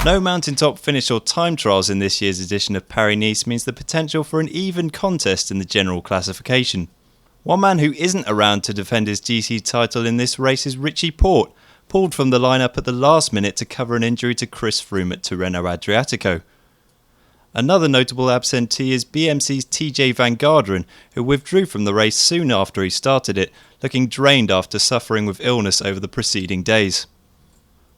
No mountaintop finish or time trials in this year's edition of Paris-Nice means the potential for an even contest in the general classification. One man who isn't around to defend his GC title in this race is Richie Porte, pulled from the lineup at the last minute to cover an injury to Chris Froome at Tirreno Adriatico. Another notable absentee is BMC's TJ van Garderen, who withdrew from the race soon after he started it, looking drained after suffering with illness over the preceding days.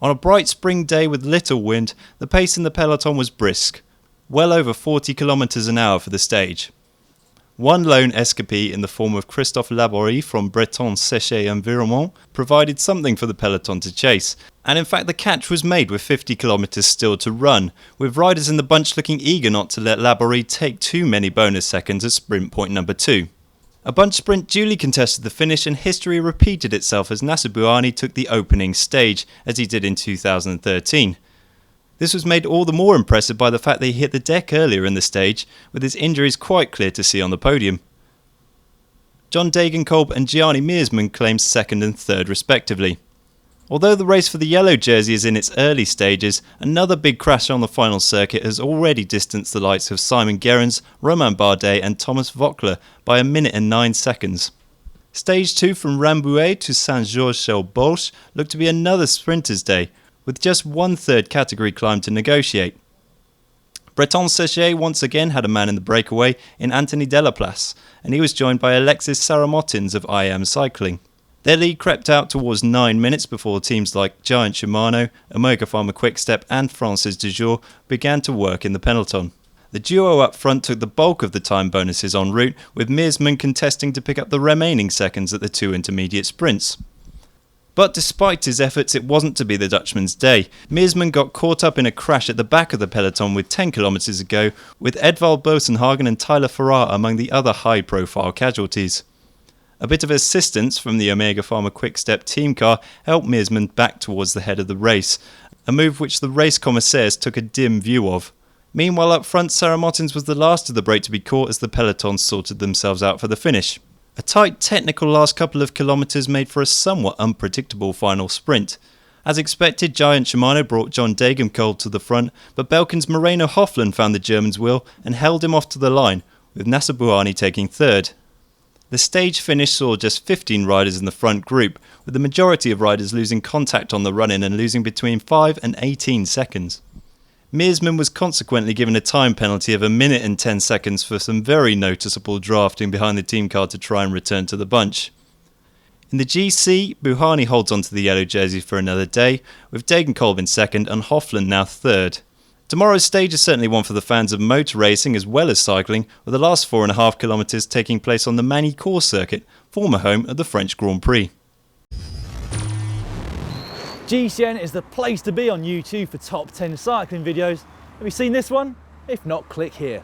On a bright spring day with little wind, the pace in the peloton was brisk, well over 40 km an hour for the stage. One lone escapee in the form of Christophe Laborie from Breton Séché Environnement provided something for the peloton to chase, and in fact the catch was made with 50 km still to run, with riders in the bunch looking eager not to let Laborie take too many bonus seconds at sprint point number 2. A bunch sprint duly contested the finish, and history repeated itself as Nacer Bouhanni took the opening stage, as he did in 2013. This was made all the more impressive by the fact that he hit the deck earlier in the stage, with his injuries quite clear to see on the podium. John Degenkolb and Gianni Meersman claimed second and third respectively. Although the race for the yellow jersey is in its early stages, another big crash on the final circuit has already distanced the likes of Simon Gerrans, Romain Bardet and Thomas Voeckler by 1 minute and 9 seconds. Stage 2 from Rambouillet to Saint-Georges-sur-Beauche looked to be another sprinter's day, with just one third category climb to negotiate. Breton Séché once again had a man in the breakaway in Anthony Delaplace, and he was joined by Alexis Saramotins of IM Cycling. Their lead crept out towards 9 minutes before teams like Giant Shimano, Omega Pharma Quickstep and Francis Dejour began to work in the peloton. The duo up front took the bulk of the time bonuses en route, with Meersman contesting to pick up the remaining seconds at the 2 intermediate sprints. But despite his efforts, it wasn't to be the Dutchman's day. Meersman got caught up in a crash at the back of the peloton with 10 kilometres to go, with Edvald Bosenhagen and Tyler Farrar among the other high-profile casualties. A bit of assistance from the Omega Pharma Quickstep team car helped Meersman back towards the head of the race, a move which the race commissaires took a dim view of. Meanwhile up front, Saramotins was the last of the break to be caught as the peloton sorted themselves out for the finish. A tight technical last couple of kilometres made for a somewhat unpredictable final sprint. As expected, Giant Shimano brought John Degenkolb to the front, but Belkin's Moreno Hofland found the German's wheel and held him off to the line, with Nacer Bouhanni taking third. The stage finish saw just 15 riders in the front group, with the majority of riders losing contact on the run-in and losing between 5 and 18 seconds. Meersman was consequently given a time penalty of 1 minute and 10 seconds for some very noticeable drafting behind the team car to try and return to the bunch. In the GC, Bouhanni holds onto the yellow jersey for another day, with Degenkolb in second and Hofland now third. Tomorrow's stage is certainly one for the fans of motor racing as well as cycling, with the last 4.5 kilometres taking place on the Magny-Cours circuit, former home of the French Grand Prix. GCN is the place to be on YouTube for top 10 cycling videos. Have you seen this one? If not, click here.